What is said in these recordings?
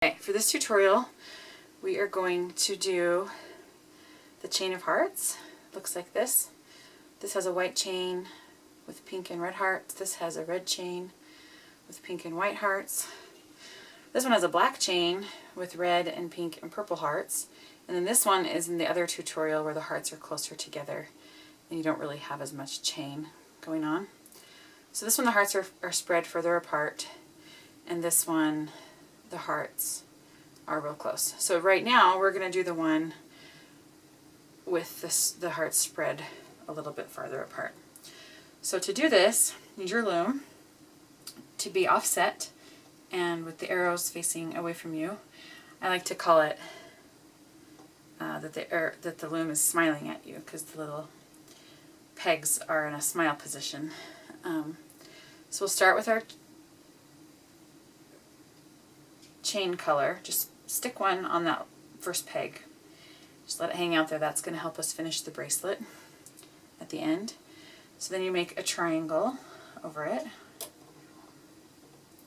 Okay, for this tutorial we are going to do the chain of hearts. Looks like this. This has a white chain with pink and red hearts. This has a red chain with pink and white hearts. This one has a black chain with red and pink and purple hearts. And then this one is in the other tutorial where the hearts are closer together and you don't really have as much chain going on. So this one the hearts are spread further apart, and this one the hearts are real close. So right now we're going to do the one with the hearts spread a little bit farther apart. So to do this, you need your loom to be offset and with the arrows facing away from you. I like to call it that the loom is smiling at you because the little pegs are in a smile position. So we'll start with our chain color. Just stick one on that first peg. Just let it hang out there. That's going to help us finish the bracelet at the end. So then you make a triangle over it.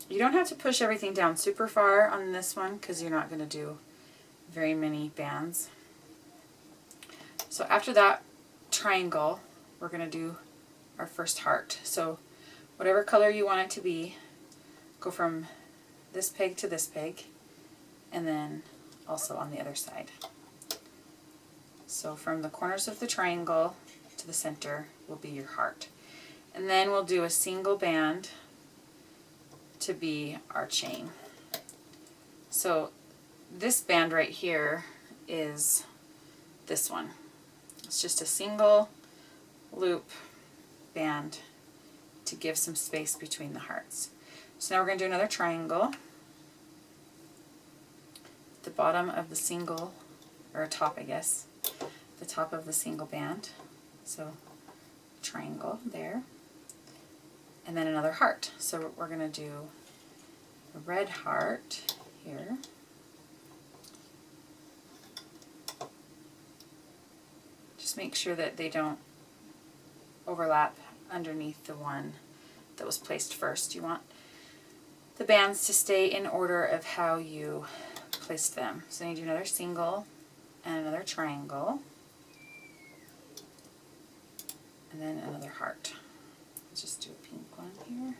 You don't have to push everything down super far on this one because you're not going to do very many bands. So after that triangle, we're going to do our first heart. So whatever color you want it to be, go from this peg to this peg, and then also on the other side. So from the corners of the triangle to the center will be your heart. And then we'll do a single band to be our chain. So this band right here is this one. It's just a single loop band to give some space between the hearts. So now we're going to do another triangle at the bottom of the single, or top I guess, the top of the single band. So triangle there. And then another heart. So we're going to do a red heart here. Just make sure that they don't overlap underneath the one that was placed first. You want the bands to stay in order of how you placed them. So you do another single and another triangle, and then another heart. Let's just do a pink one here.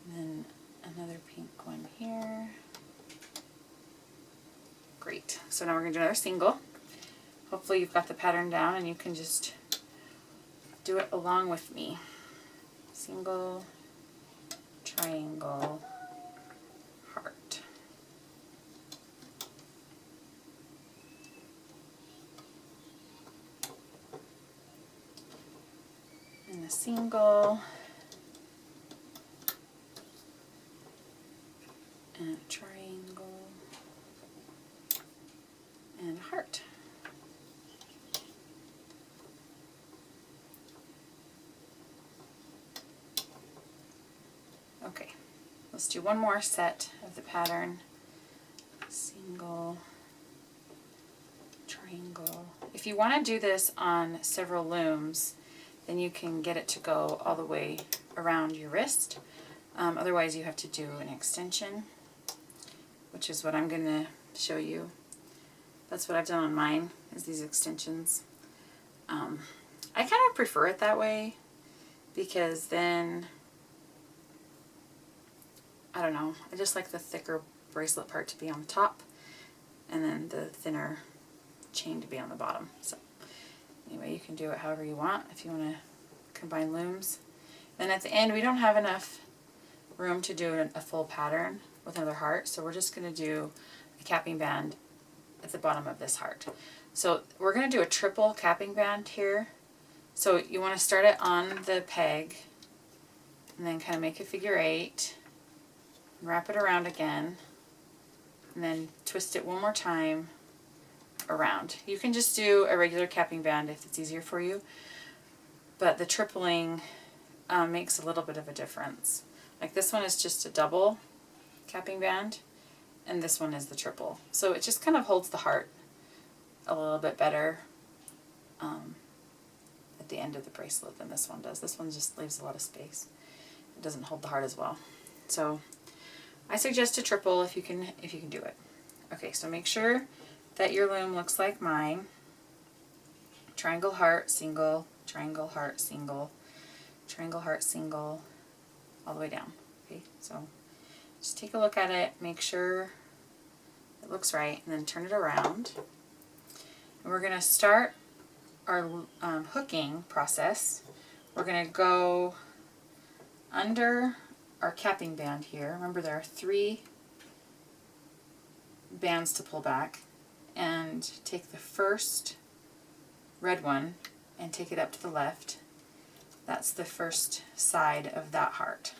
And then another pink one here. Great. So now we're going to do another single. Hopefully you've got the pattern down and you can just do it along with me. Single, triangle, heart. And a single, and a triangle, and a heart. Okay, let's do one more set of the pattern. Single, triangle. If you want to do this on several looms, then you can get it to go all the way around your wrist. Otherwise you have to do an extension, which is what I'm going to show you. That's what I've done on mine, is these extensions. I kind of prefer it that way because then, I don't know, I just like the thicker bracelet part to be on the top and then the thinner chain to be on the bottom. So anyway, you can do it however you want if you want to combine looms. Then at the end we don't have enough room to do a full pattern with another heart, so we're just going to do a capping band at the bottom of this heart. So we're going to do a triple capping band here. So you want to start it on the peg and then kind of make a figure 8, and wrap it around again, and then twist it one more time around. You can just do a regular capping band if it's easier for you, but the tripling makes a little bit of a difference. Like this one is just a double capping band, and this one is the triple. So it just kind of holds the heart a little bit better at the end of the bracelet than this one does. This one just leaves a lot of space. it doesn't hold the heart as well. So I suggest a triple if you can do it. Okay, so make sure that your loom looks like mine. Triangle, heart, single, triangle, heart, single, triangle, heart, single, all the way down. Okay, so just take a look at it, make sure it looks right, and then turn it around. And we're going to start our hooking process. We're going to go under our capping band here. Remember, there are 3 bands to pull back, and take the first red one and take it up to the left. That's the first side of that heart.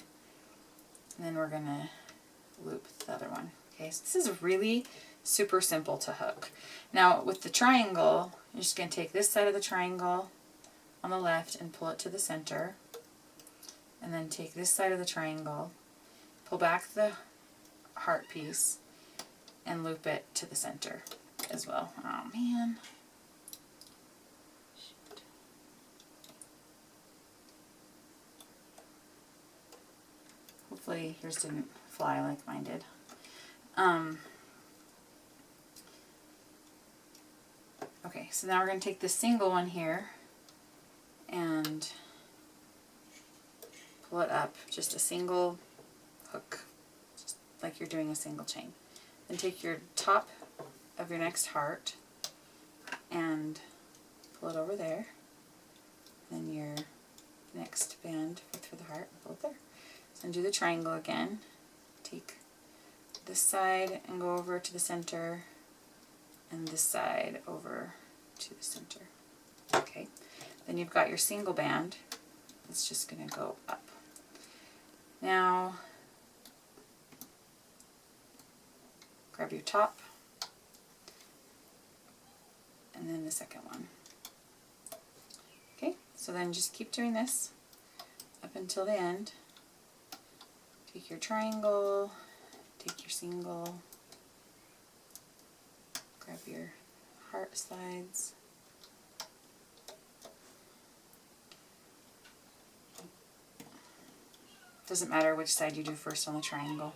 And then we're going to loop the other one. Okay, so this is really super simple to hook. Now with the triangle, you're just going to take this side of the triangle on the left and pull it to the center. And then take this side of the triangle, pull back the heart piece, and loop it to the center as well. Oh man. Shoot. Hopefully yours didn't fly like mine did. Okay, so now we're going to take this single one here and pull it up, just a single hook, just like you're doing a single chain. Then take your top of your next heart and pull it over there. Then your next band for the heart, pull it there. So do the triangle again. Take this side and go over to the center, and this side over to the center. Okay, then you've got your single band. It's just going to go up. Now grab your top and then the second one. Okay, so then just keep doing this up until the end. Take your triangle, take your single, grab your heart sides, doesn't matter which side you do first on the triangle.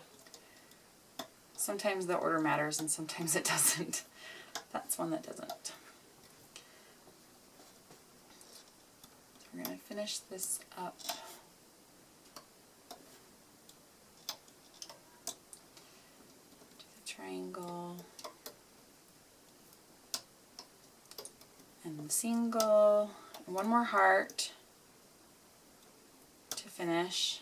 Sometimes the order matters and sometimes it doesn't. That's one that doesn't. We're going to finish this up. Do the triangle and the single, and one more heart to finish.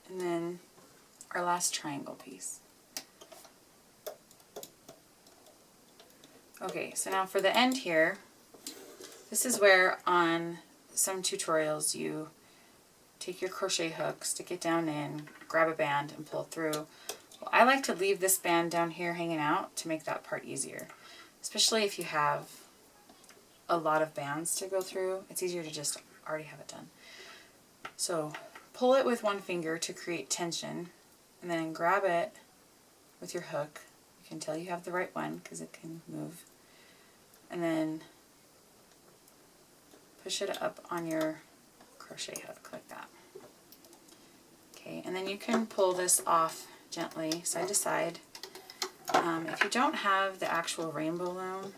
And then our last triangle piece. Okay, so now for the end here, this is where on some tutorials you take your crochet hook, stick it down in, grab a band and pull through. Well, I like to leave this band down here hanging out to make that part easier, especially if you have a lot of bands to go through. It's easier to just already have it done. So pull it with one finger to create tension, and then grab it with your hook. You can tell you have the right one because it can move. And then push it up on your crochet hook like that. Okay, and then you can pull this off gently side to side. If you don't have the actual rainbow loom,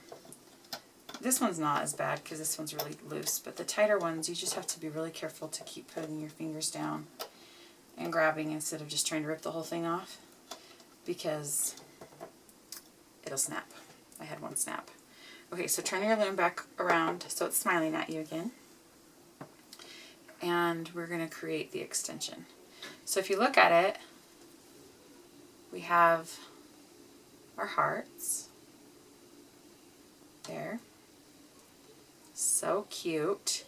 this one's not as bad because this one's really loose, but the tighter ones you just have to be really careful to keep putting your fingers down and grabbing instead of just trying to rip the whole thing off, because it'll snap. I had one snap. Okay, so turn your loom back around so it's smiling at you again, and we're going to create the extension. So if you look at it, we have our hearts there. So cute.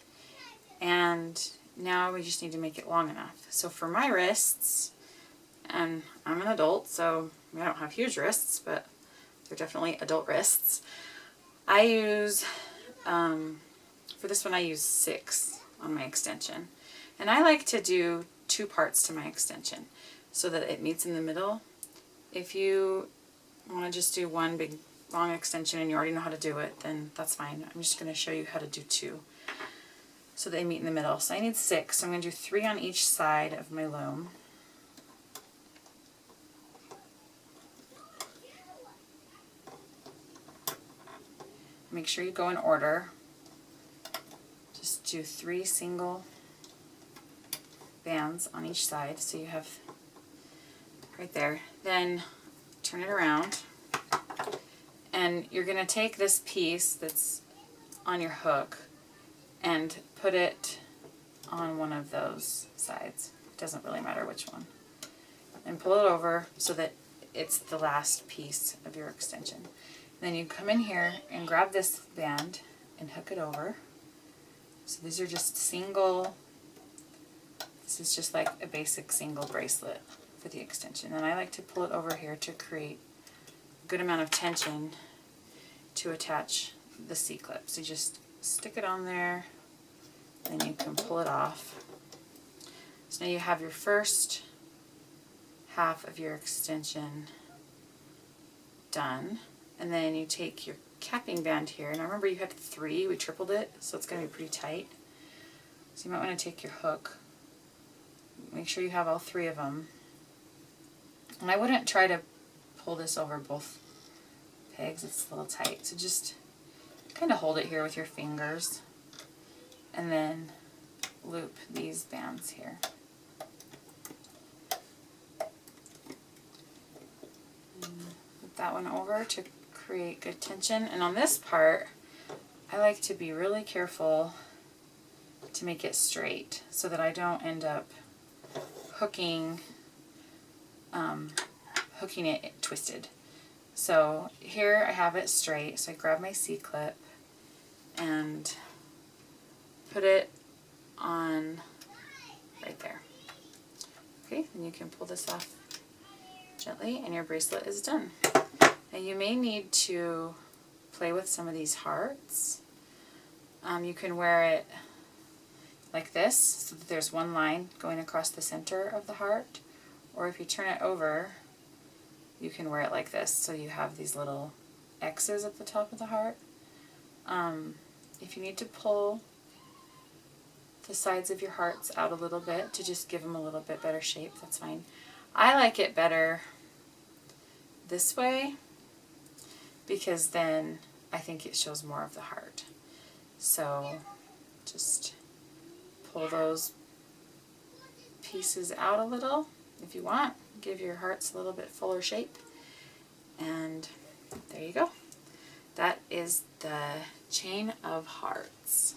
And now we just need to make it long enough. So for my wrists, and I'm an adult, so I don't have huge wrists, but they're definitely adult wrists. I use, for this one I use 6 on my extension. And I like to do 2 parts to my extension so that it meets in the middle. If you want to just do one big long extension and you already know how to do it, then that's fine. I'm just going to show you how to do 2. so they meet in the middle. So I need 6, so I'm going to do 3 on each side of my loom. Make sure you go in order. Just do 3 single bands on each side, so you have right there. Then turn it around, and you're going to take this piece that's on your hook and put it on one of those sides. It doesn't really matter which one. And pull it over so that it's the last piece of your extension. Then you come in here and grab this band and hook it over. So these are just single, this is just like a basic single bracelet for the extension. And I like to pull it over here to create a good amount of tension to attach the C-clip. So you just stick it on there, then you can pull it off. So now you have your first half of your extension done. And then you take your capping band here, and I remember you had 3, we tripled it, so it's going to be pretty tight. So you might want to take your hook, make sure you have all 3 of them. And I wouldn't try to pull this over both pegs, it's a little tight. So just kind of hold it here with your fingers, and then loop these bands here. And loop that one over to create good tension. And on this part, I like to be really careful to make it straight so that I don't end up hooking it twisted. So here I have it straight, so I grab my C-clip and put it on right there. Okay, then you can pull this off gently and your bracelet is done. Now you may need to play with some of these hearts. You can wear it like this, so that there's one line going across the center of the heart, or if you turn it over, you can wear it like this, so you have these little X's at the top of the heart. If you need to pull the sides of your hearts out a little bit to just give them a little bit better shape, that's fine. I like it better this way, because then I think it shows more of the heart. So just pull those pieces out a little if you want. Give your hearts a little bit fuller shape. And there you go. That is the chain of hearts.